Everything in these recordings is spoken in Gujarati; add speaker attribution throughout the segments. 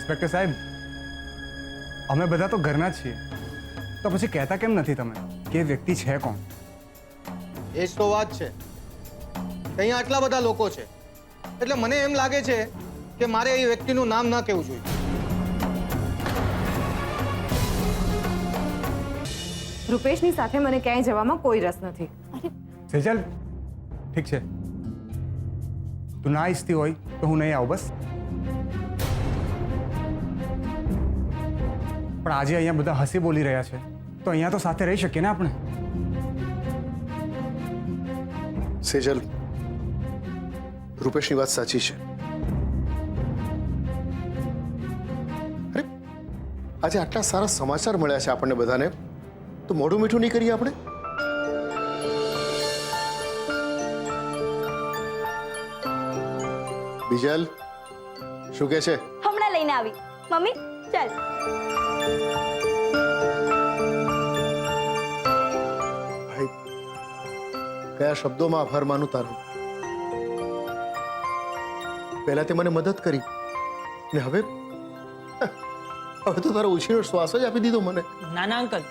Speaker 1: ઇન્સ્પેક્ટર સાહેબ, અમે બધા તો ઘરના જ છીએ, તો પછી કહેતા કેમ નથી તમે કે એ વ્યક્તિ છે કોણ?
Speaker 2: એ જ તો વાત છે. અહીંયા આટલા બધા લોકો છે એટલે મને એમ લાગે છે કે મારે એ વ્યક્તિનું નામ ના કહેવું જોઈએ.
Speaker 3: રૂપેશની સાથે મને ક્યાંય જવામાં કોઈ રસ નથી.
Speaker 1: સેજલ, ઠીક છે, તું ના ઈચ્છતી હોય તો હું નહીં આવું બસ. પણ આજે અહીંયા બધા હસી બોલી રહ્યા છે તો અહીંયા તો સાથે રહી શકીએ ને આપણે.
Speaker 4: સેજલ, રૂપેશની વાત સાચી છે. અરે આજે આટલા સારા સમાચાર મળ્યા છે આપણને બધાને, તો મોઢું મીઠું નહીં કરીએ આપણે? બીજલ શું કહે છે?
Speaker 5: હમણાં લઈને આવી. મમ્મી ચાલ.
Speaker 4: ભાઈ, કયા શબ્દોમાં આભાર માનું તારું? પહેલા તે મને મદદ કરી ને હવે તો તારો ઉછીનો શ્વાસ જ આપી દીધો મને.
Speaker 6: ના ના અંકલ,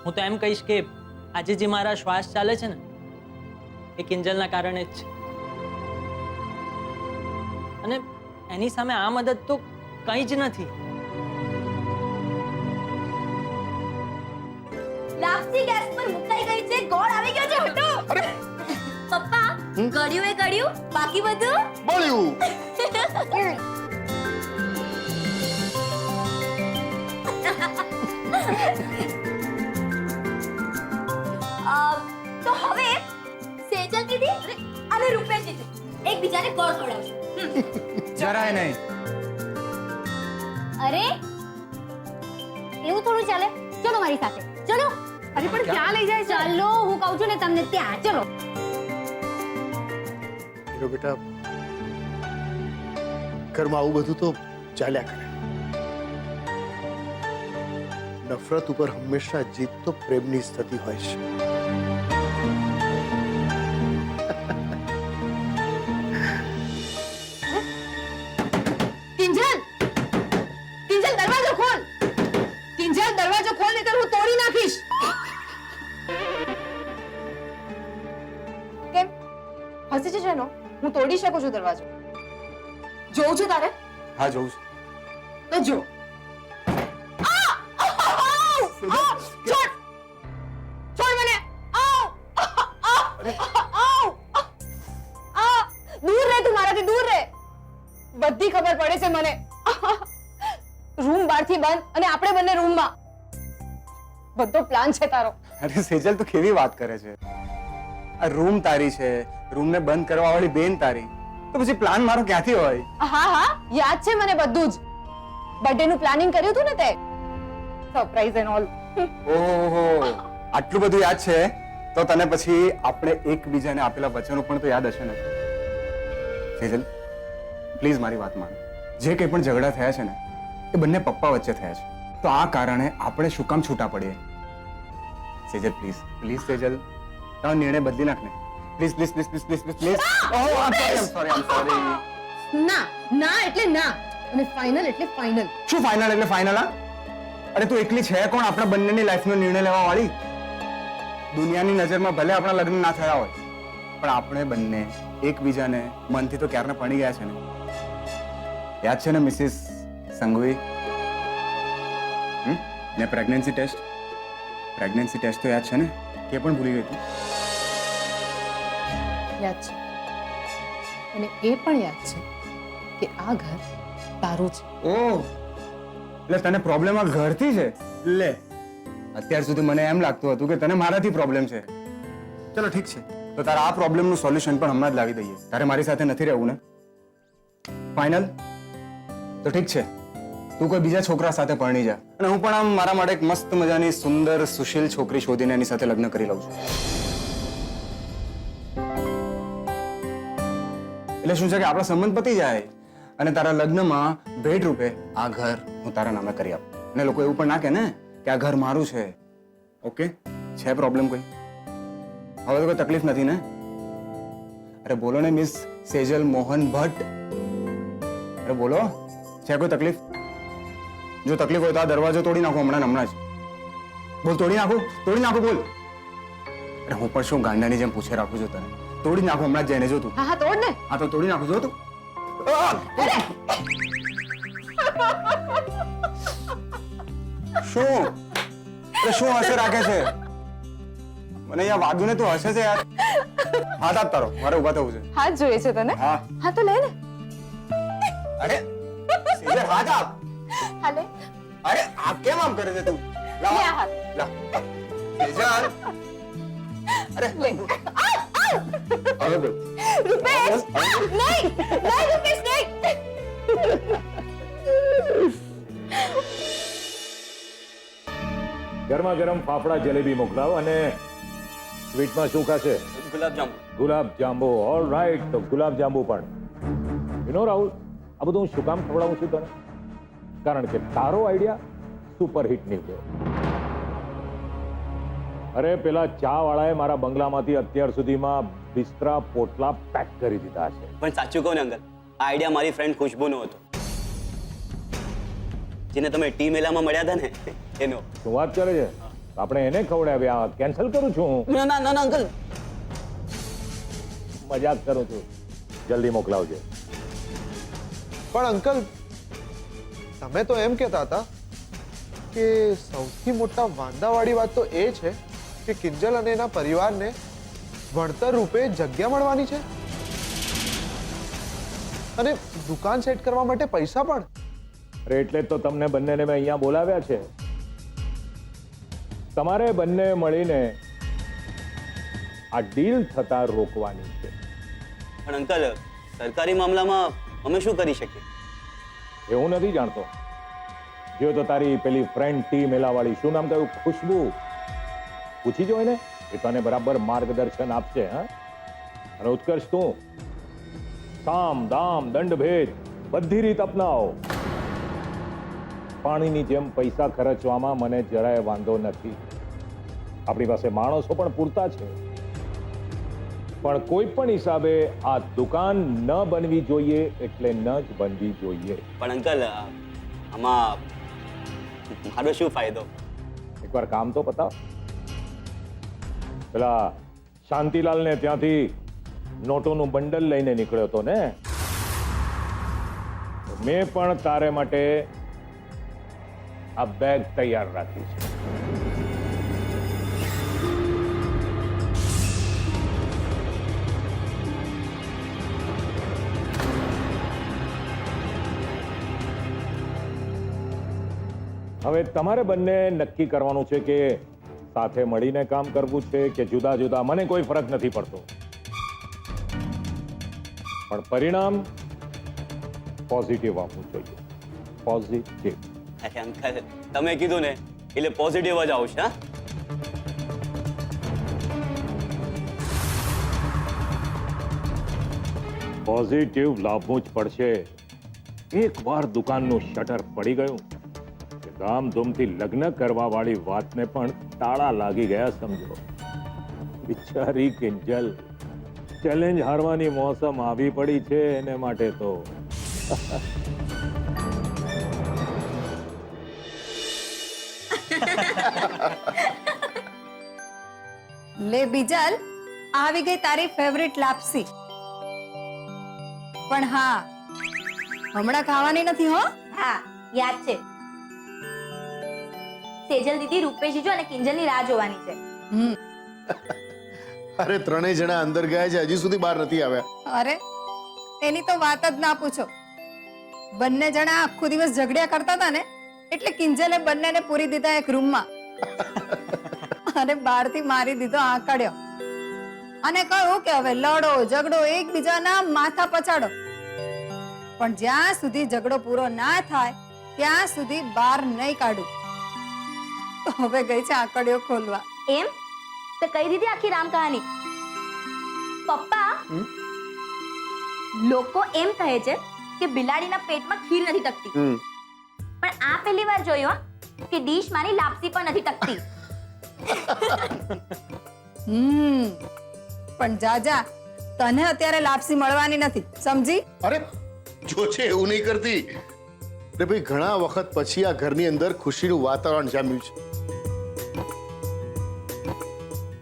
Speaker 6: હું તો એમ કહીશ કે આજે જે મારા શ્વાસ ચાલે છે ને એ કિંજલના કારણે જ છે. અને એની સામે આ મદદ તો કંઈ જ નથી.
Speaker 5: લાપસી ગેસ પર મુકાઈ ગઈ છે, ગોળ આવી ગયો છે. હટો. પપ્પા, ગળ્યું એ ગળ્યું, બાકી બધું
Speaker 4: બોલ્યું.
Speaker 5: તો હવે સેજલ દીદી અને રૂપેશ દીદી એકબીજાને ગોળ ખવડાવશે.
Speaker 1: જરાય નહીં.
Speaker 5: અરે એવું થોડું ચાલે. ચલો મારી સાથે, ચલો.
Speaker 3: અરે પણ ક્યાં લઈ જાય?
Speaker 5: ચાલો, હું કહું છું ને તમને, ત્યાં ચલો.
Speaker 4: હીરો બેટા, ઘરમાં આવું બધું તો ચાલ્યા કરે. નફરત ઉપર હંમેશા જીત તો પ્રેમની જ થતી હોય છે.
Speaker 3: કિંજલ, કિંજલ દરવાજો ખોલ. કિંજલ દરવાજો ખોલ, નહીંતર હું તોડી નાખીશ. કેમ હસી છે જેનો? હું તોડી શકું છું દરવાજો. જોઉં છું તારે?
Speaker 1: હા, જોઉં છું.
Speaker 3: તો જો. છોડ મને. દૂર રહે તું મારાથી, દૂર રહે. બધી ખબર પડે છે મને. રૂમ બહારથી બંધ અને આપણે બંને રૂમમાં. બધો પ્લાન છે તારો.
Speaker 1: અરે સેજલ, તું કેવી વાત કરે છે? આ રૂમ તારી છે, રૂમને બંધ કરવા વાળી બેન તારી, તો પછી પ્લાન મારો ક્યાંથી હોય?
Speaker 3: હા હા, યાદ છે મને બધું જ. બર્થડે નું પ્લાનિંગ કર્યું હતું ને તે, સરપ્રાઈઝ એન્ડ ઓલ.
Speaker 1: ઓહો, આટલું બધું યાદ છે તો તને પછી આપણે એકબીજાને આપેલા વચનો પણ તો યાદ હશે ને? સેજલ, પ્લીઝ મારી વાત માન. જે કંઈ પણ ઝઘડા થયા છે ને એ બંને પપ્પા વચ્ચે થયા છે, તો આ કારણે આપણે શું કામ છૂટા પડીએ? સેજલ પ્લીઝ, પ્લીઝ સેજલ, તારો નિર્ણય બદલી નાખ ને. Please please please please please please please. Oh, I sorry.
Speaker 3: ના ના એટલે ના, અને ફાઇનલ એટલે ફાઇનલ.
Speaker 1: શું ફાઇનલ એટલે ફાઇનલ? હા, અરે તું એકલી છે કોણ આપણા બંનેની લાઈફનો નિર્ણય લેવા વાળી? દુનિયાની નજરમાં ભલે આપણા લગ્ન ના થયા હોય, પણ આપણે બંને એકબીજાને મનથી તો ક્યારના પડી ગયા છે ને. યાદ છે ને મિસિસ સંઘવી? ને પ્રેગ્નન્સી ટેસ્ટ તો યાદ છે ને? કે પણ ભૂલી ગઈ તું?
Speaker 3: યાદ છે, અને એ પણ યાદ છે કે આ ઘર તારું છે.
Speaker 1: ઓહ, એટલે તને પ્રોબ્લેમ આ ઘરથી છે? લે, અત્યાર સુધી મને એમ લાગતું હતું કે તને મારાથી પ્રોબ્લેમ છે. ચલો ઠીક છે, તો તારા આ પ્રોબ્લેમનું સોલ્યુશન પણ હમણાં જ લાવી દઈએ. તારે મારી સાથે નથી રહેવું ને? ફાઇનલ? તો ઠીક છે, તું કોઈ બીજા છોકરા સાથે પરણી જા, અને હું પણ આમ મારા માટે એક મસ્ત મજાની સુંદર સુશીલ છોકરી શોધીને એની સાથે લગ્ન કરી લઉં છું. એટલે શું છે કે આપણા સંબંધ પતી જાય અને તારા લગ્નમાં ભેટ રૂપે આ ઘર હું તારા નામે કરી આપું. અને લોકો એવું પણ ના કહે ને કે આ ઘર મારું છે. ઓકે, છે પ્રોબ્લેમ કોઈ? હવે તો કોઈ તકલીફ નથી ને? અરે બોલો ને મિસ સેજલ મોહન ભટ્ટ, અરે બોલો, છે કોઈ તકલીફ? જો તકલીફ હોય તો આ દરવાજો તોડી નાખો હમણાં જ. બોલ, તોડી નાખો બોલ. અરે હું પણ શું ગાંડાની જેમ પૂછે રાખું છું તને? તોડી નાખો હમણાં જ જઈને, જો તું.
Speaker 3: હા હા તોડ ને.
Speaker 1: હા તો તોડી નાખો, જો તું. શું? અરે શું હસે રાખે છે? મને અહીંયા વાગ્યું ને તું હસે છે યાર. હાથ આપ તારો, મારે ઊભા થવું છે.
Speaker 3: હાથ જોઈએ છે તને?
Speaker 1: હા.
Speaker 3: હા તો લે ને.
Speaker 1: અરે સેજલ, હાથ આપ.
Speaker 3: હા લે.
Speaker 1: અરે આ કેમ આમ કરે છે તું?
Speaker 3: લે આ હાથ.
Speaker 1: લા. સેજલ. અરે
Speaker 3: લે.
Speaker 1: હવે બોલ.
Speaker 3: રૂપેશ નહીં રૂપેશ નહીં.
Speaker 7: ગરમા ગરમ ફાફડા જલેબી મોકલાવો અને સ્વીટમાં શું ખાશે? ગુલાબ જાંબુ. ઓલ રાઈટ, તો ગુલાબ જાંબુ પણ. યુ નો રાહુલ, આ બધું હું શું કામ ખવડાવું છું તને? કારણ કે તારો આઈડિયા સુપરહિટ નીકળ્યો. અરે પેલા ચા વાળાએ મારા બંગલામાંથી અત્યાર સુધીમાં બિસ્તરા પોટલા પેક કરી દીધા છે.
Speaker 8: પણ સાચું કહું ને અંકલ, આ આઈડિયા મારી ફ્રેન્ડ ખુશ્બુનો હતો, જેને તમે ટી મેલામાં મળ્યા હતા ને એનો.
Speaker 7: શું વાત કરે છે? આપણે એને ખવડાવ્યા. કેન્સલ કરું છું હું.
Speaker 8: ના ના ના અંકલ,
Speaker 7: મજાક કરું છું. જલ્દી મોકલાવજો.
Speaker 2: પણ અંકલ, તમે તો એમ કહેતા હતા કે સૌથી મોટા વાંધાવાળી વાત તો એ છે કે કિંજલ અને એના પરિવારને વળતર રૂપે જગ્યા મળવાની છે અને દુકાન સેટ કરવા માટે પૈસા પણ.
Speaker 7: અરે એટલે જ તો તમને બંનેને મેં અહીંયા બોલાવ્યા છે. તમારે બંને મળીને આ ડીલ થતા રોકવાની છે.
Speaker 8: પણ અંકલ, સરકારી મામલામાં અમે શું કરી શકીએ?
Speaker 7: એ હું નથી જાણતો. જો તો તારી પેલી ફ્રેન્ડ ટી મેલાવાળી, શું નામ કહ્યું? ખુશ્બુ. પૂછી જો એને, એ તને બરાબર માર્ગદર્શન આપશે. હા, અને ઉત્કર્ષ તું સામ દામ દંડ ભેદ બધી રીત અપનાવો. પાણીની જેમ પૈસા ખર્ચવામાં મને જરાય વાંધો નથી. આપણી પાસે માણસો પણ પૂરતા છે. પણ કોઈ પણ હિસાબે આ દુકાન ન બનવી જોઈએ એટલે ન જ બનવી જોઈએ.
Speaker 8: પણ અંકલ, આમાં મારો શું ફાયદો?
Speaker 7: એકવાર કામ તો પતાવ. પેલા શાંતિલાલને ત્યાંથી નોટોનું બંડલ લઈને નીકળ્યો હતો ને, મેં પણ તારે માટે આ બેગ તૈયાર રાખી છે. હવે તમારે બંને નક્કી કરવાનું છે કે સાથે મળીને કામ કરવું છે કે જુદા જુદા. મને કોઈ ફરક નથી પડતો, પણ પરિણામ પોઝિટિવ આપવું જોઈએ. પોઝિટિવ.
Speaker 8: અરે અંકલ, તમે કીધું ને એટલે પોઝિટિવ જ આવશે. હા,
Speaker 7: પોઝિટિવ લાવવું જ પડશે. એકવાર દુકાનનું શટર પડી ગયું કે ધામધૂમથી લગ્ન કરવા વાળી વાતને પણ તાળા લાગી ગયા સમજો. બિચારી કિંજલ ચેલેન્જ હારવાની મોસમ આવી પડી છે એને માટે તો.
Speaker 9: લે બીજલ, આવી ગઈ તારી ફેવરિટ લાપસી. પણ હા, હમણાં ખાવાની નથી હો.
Speaker 5: હા, યાદ છે. સેજલ દીદી, રૂપેશજી જો અને કિંજલની રાહ જોવાની છે.
Speaker 4: અરે ત્રણેય જણા અંદર ગયા છે, હજી સુધી બહાર નથી આવ્યા.
Speaker 9: અરે એની તો વાત જ ના પૂછો. બંને જણા આખો દિવસ ઝઘડ્યા કરતા હતા ને, એટલે કિંજલે બંનેને પૂરી દીધા એક રૂમમાં અને બહારથી મારી દીધો આંકડ્યો અને કહ્યું કે હવે લડો ઝઘડો એકબીજાના માથા પછાડો, પણ જ્યાં સુધી ઝઘડો પૂરો ના થાય ત્યાં સુધી બહાર નહીં કાઢું. તો હવે ગઈ છે આંકડ્યો ખોલવા.
Speaker 5: એમ તો કહી દીધી આખી રામ કહાની. પપ્પા, લોકો એમ કહે છે કે બિલાડીના પેટમાં ખીર નથી ટકતી, પણ આ પહેલી વાર જોયું કે ડીશ માની લાપસી પણ નથી ટકતી.
Speaker 9: પણ જાજા, તને અત્યારે લાપસી મળવાની નથી, સમજી?
Speaker 4: અરે જો છે એવું નહીં કરતી. અરે ભાઈ ઘણા વખત પછી આ ઘરની અંદર ખુશીનું વાતાવરણ જામ્યું છે.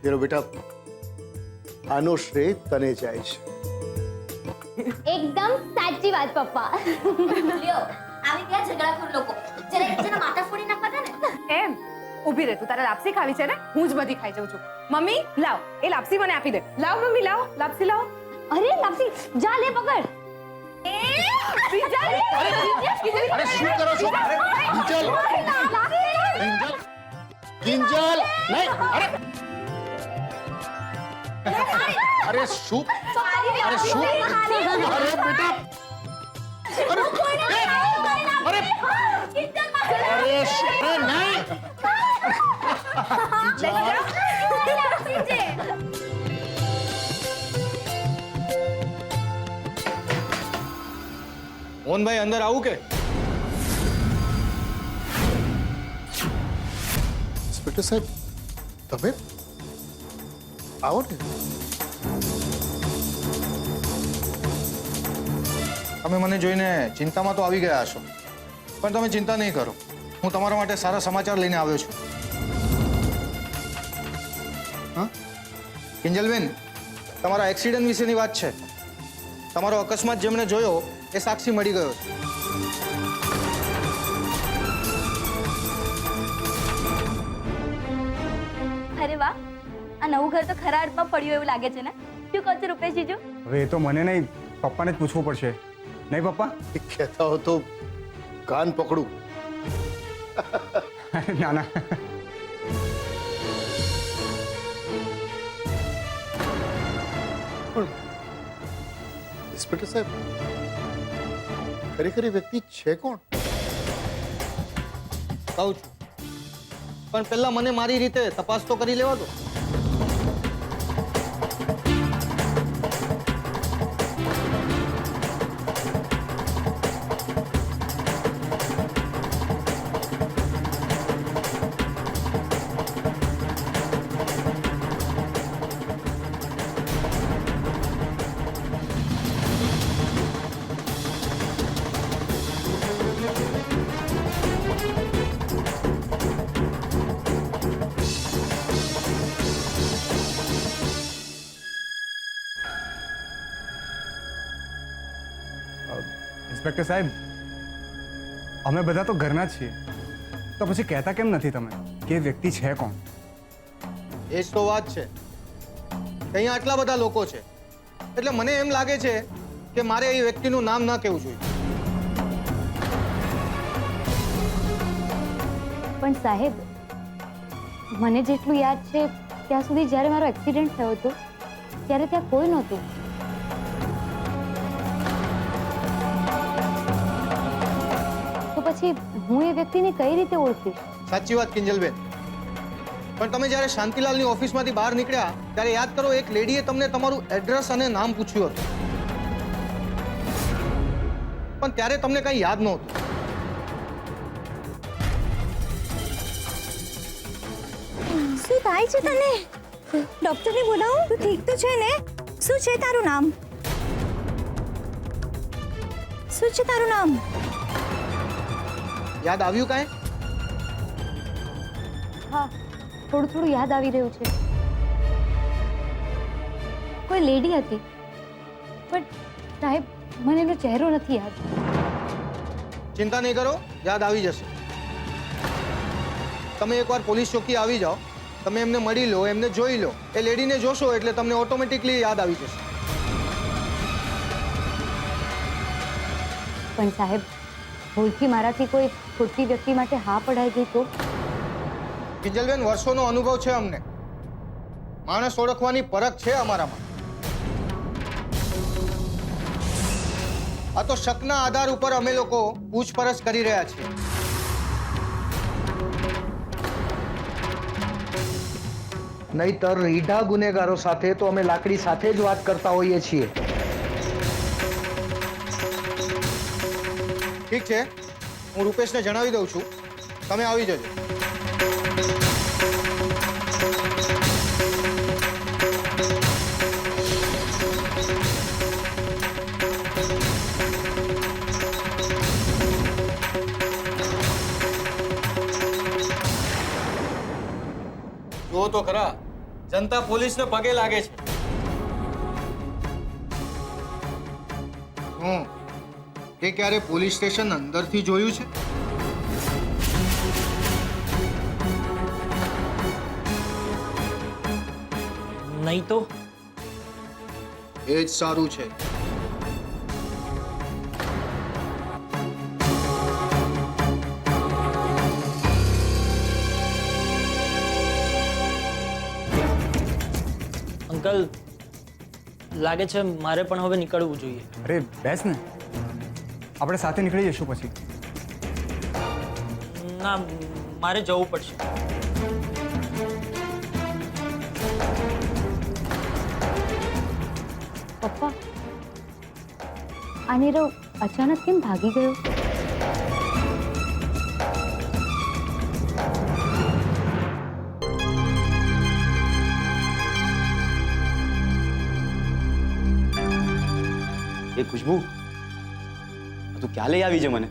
Speaker 4: તેરો બેટા આનો શ્રેય તને જાય છે.
Speaker 5: એકદમ સાચી વાત પપ્પા. લ્યો આવી ગયા ઝઘડાખોર લોકો જરા એકબીજાના માથા ફોડી નાખતા ને.
Speaker 3: એમ ઊભી રહે, તું તારે લાપસી ખાવી છે ને? હું જ બધી ખાઈ જાઉં છું. મમ્મી લાવ, એ લાપસી મને આપી દે. લાવ મમ્મી, લાવ લાપસી લાવ.
Speaker 5: અરે લાપસી જા લે પકડ.
Speaker 4: અરે શું કરો છો? કિંજલ! કિંજલ! નહીં! અરે શું? અરે શું? અરે બેટા! અરે શું? નહીં!
Speaker 2: મોહનભાઈ અંદર આવું કે?
Speaker 4: ઇન્સ્પેક્ટર સાહેબ તમે આવો ને.
Speaker 2: તમે મને જોઈને ચિંતામાં તો આવી ગયા હશો, પણ તમે ચિંતા નહીં કરો, હું તમારા માટે સારા સમાચાર લઈને આવ્યો છું. હા કિંજલબેન, તમારા એક્સિડન્ટ વિશેની વાત છે. તમારો અકસ્માત જેમણે જોયો એ સાક્ષી મળી ગયો છે.
Speaker 5: અરે વાહ, આ નવું ઘર તો ખરા અર્થમાં પડ્યું એવું લાગે છે ને. શું કહો છો રૂપેશ જીજુ?
Speaker 1: હવે એ તો મને નહીં, પપ્પાને જ પૂછવું પડશે. નહીં પપ્પા?
Speaker 4: એ કહેતા હો તો કાન પકડું.
Speaker 1: ના ના,
Speaker 4: ઇન્સ્પેક્ટર સાહેબ ખરેખર એ વ્યક્તિ છે કોણ?
Speaker 2: કહું છું, પણ પહેલા મને મારી રીતે તપાસ તો કરી લેવા દો.
Speaker 1: ઇન્સ્પેક્ટર સાહેબ, અમે બધા તો ઘરના જ છીએ, તો પછી કહેતા કેમ નથી તમે કે એ વ્યક્તિ છે કોણ?
Speaker 2: એ જ તો વાત છે. અહીંયા આટલા બધા લોકો છે એટલે મને એમ લાગે છે કે મારે એ વ્યક્તિનું નામ ના કહેવું જોઈએ.
Speaker 10: પણ સાહેબ, મને જેટલું યાદ છે ત્યાં સુધી જ્યારે મારો એક્સિડન્ટ થયો હતો ત્યારે ત્યાં કોઈ નહોતું. તો પછી હું એ વ્યક્તિને કઈ રીતે ઓળખીશ?
Speaker 2: સાચી વાત કિંજલબેન, પણ તમે જ્યારે શાંતિલાલની ઓફિસમાંથી બહાર નીકળ્યા ત્યારે યાદ કરો, એક લેડીએ તમને તમારું એડ્રેસ અને નામ પૂછ્યું હતું, પણ ત્યારે તમને કંઈ યાદ નહોતું.
Speaker 5: શું થાય છે તને? ડોક્ટરને બોલાવો. તું ઠીક તો છે ને? શું છે તારું નામ? શું છે તારું નામ?
Speaker 2: યાદ આવ્યું કાંઈ?
Speaker 10: હા, થોડું થોડું યાદ આવી રહ્યું છે. કોઈ લેડી હતી, પણ સાહેબ મને એનો ચહેરો નથી યાદ.
Speaker 2: ચિંતા નહીં કરો, યાદ આવી જશે. તમે એકવાર પોલીસ ચોકી આવી જાઓ, તમે એમને મળી લો, એમને જોઈ લો, એ લેડીને જોશો એટલે તમને ઓટોમેટિકલી યાદ આવી જશે.
Speaker 10: પણ સાહેબ, ભૂલથી મારાથી કોઈ ખોટી વ્યક્તિ માટે હા પડાઈ ગઈ તો?
Speaker 2: કિંજલબેન, વર્ષોનો અનુભવ છે અમને, માણસ ઓળખવાની પરખ છે અમારામાં. આ તો શકના આધાર ઉપર અમે લોકો પૂછપરછ કરી રહ્યા છીએ. નહીતર રીઢા ગુનેગારો સાથે તો અમે લાકડી સાથે જ વાત કરતા હોઈએ છીએ. ઠીક છે, હું રૂપેશને જણાવી દઉં છું, તમે આવી જજો.
Speaker 11: જુઓ તો ખરા, જનતા પોલીસને પગે લાગે છે.
Speaker 2: તે ક્યારે પોલીસ સ્ટેશન અંદરથી જોયું છે?
Speaker 6: નહીં તો
Speaker 2: એ જ સારું છે.
Speaker 6: અંકલ લાગે છે મારે પણ હવે નીકળવું જોઈએ.
Speaker 1: અરે બેસ ને, આપણે સાથે નીકળી જઈશું પછી.
Speaker 6: ના, મારે જવું પડશે.
Speaker 10: પપ્પા, આ નીરવ અચાનક કેમ ભાગી ગયો?
Speaker 8: એ ખુશ્બુ, તું ક્યાં લઈ આવી છે મને?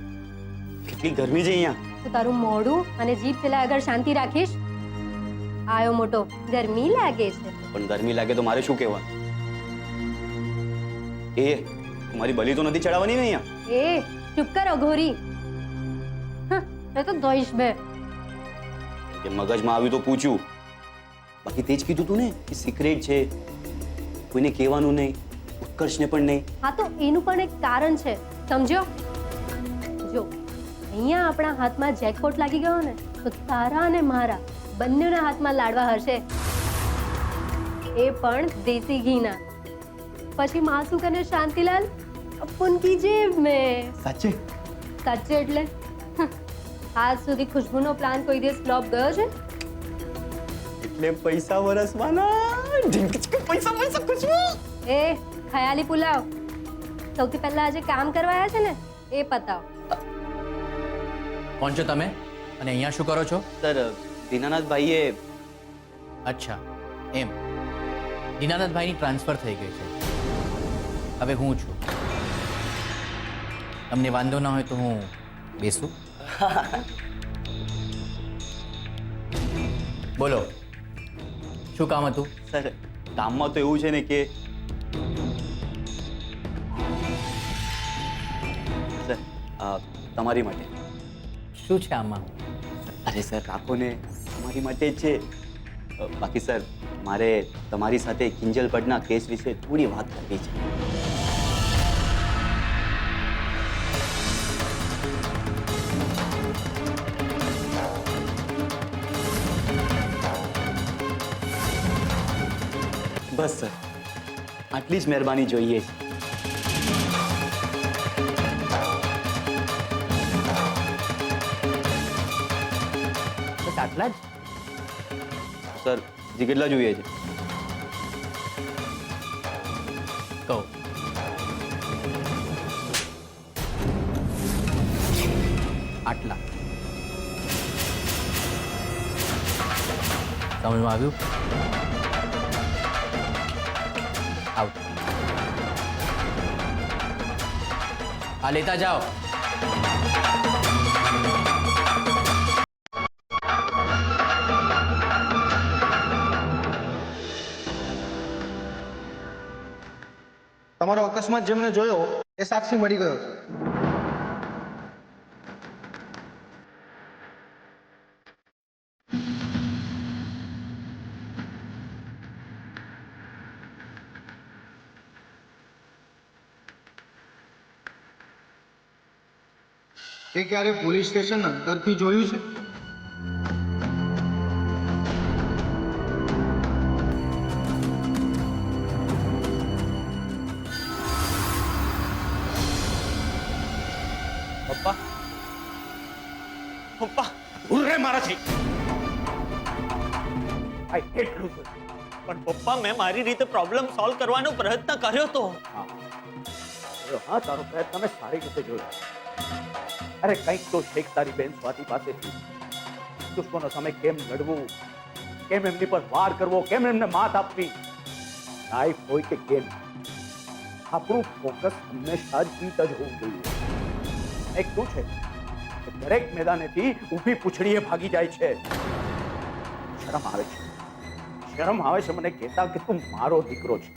Speaker 8: કેટલી ગરમી છે અહીંયા.
Speaker 10: તો તારું મોઢું અને જીભ પેલા આગળ શાંતિ રાખીશ. આયો મોટો, ગરમી લાગે છે.
Speaker 8: પણ ગરમી લાગે તો મારે શું કહેવાનું? એ મારી બલી તો નથી ચડાવવાની ને અહીંયા?
Speaker 10: એ ચૂપ કર અઘોરી. મેં તો ધોઈશ બે.
Speaker 8: કે મગજમાં આવ્યું તો પૂછ્યું, બાકી તે જ કીધું તું ને કે સિક્રેટ છે, કોઈને કહેવાનું નહીં, ઉત્કર્ષને પણ નહીં.
Speaker 10: હા તો એનું પણ એક કારણ છે, સમજ્યો? જો અહીંયા આપણા હાથમાં જેકપોટ લાગી ગયો ને તો તારા અને મારા બંનેના હાથમાં લાડવા હશે, એ પણ દેશી ઘીના. પછી માસુક અને શાંતિલાલ ફૂનકી જેબ મેં.
Speaker 8: સાચે?
Speaker 10: સાચે એટલે આજ સુધી ખુશ્બુનો પ્લાન કોઈ દિવસ ફ્લોપ ગયો છે?
Speaker 8: એટલે પૈસા વરસવાના. પૈસા પૈસા ખુશ્બુ.
Speaker 10: એ ખયાલી પુલાવ, સૌથી પહેલા આજે કામ કરવા આવ્યા છે ને એ પતાવ.
Speaker 12: કોણ છો તમે અને અહીંયા શું કરો છો?
Speaker 8: સર, દીનાનાથભાઈએ.
Speaker 12: અચ્છા, એમ. દીનાનાથભાઈની ટ્રાન્સફર થઈ ગઈ છે, હવે હું છું. તમને વાંધો ના હોય તો હું બેસું? બોલો, શું કામ હતું?
Speaker 8: સર, કામમાં તો એવું છે ને કે સર, તમારી માટે.
Speaker 12: શું છે આમાં?
Speaker 8: અરે સર, રાખો ને, તમારી માટે જ છે. બાકી સર, મારે તમારી સાથે કિંજલ પટના કેસ વિશે થોડી વાત કરવી છે. બસ સર, આટલી જ મહેરબાની જોઈએ છે.
Speaker 12: બસ આટલા જ?
Speaker 8: સર, હજી કેટલા જોઈએ છે?
Speaker 12: કહો. આટલા. સમજમાં આવ્યું? આઉટ. આ લેતા જાઓ.
Speaker 2: તમારો અકસ્માત જેમને જોયો એ સાક્ષી મળી ગયો છે. એ ક્યારે પોલીસ સ્ટેશન અંદરથી જોયું છે?
Speaker 11: પપ્પા, પપ્પા, ભૂલ રે મારાથી. I hate loser. પણ પપ્પા, મેં મારી રીતે પ્રોબ્લેમ સોલ્વ કરવાનો પ્રયત્ન કર્યો તો.
Speaker 7: હા, તારો પ્રયત્ન મેં સારી રીતે જોયો. અરે કંઈક તો શેખ તારી બેન સ્વાતિ પાસેથી. દુશ્મનો સામે કેમ લડવું, કેમ એમની પર વાર કરવો, કેમ એમને માત આપવી, લાઈફ હોય કે ગેમ, આપણું ફોકસ હંમેશા જીત જ હોવું જોઈએ. એક શું છે કે દરેક મેદાનેથી ઊભી પૂંછડીએ ભાગી જાય છે. શરમ આવે છે.
Speaker 13: શરમ આવે છે મને કહેતા કે તું મારો દીકરો છે.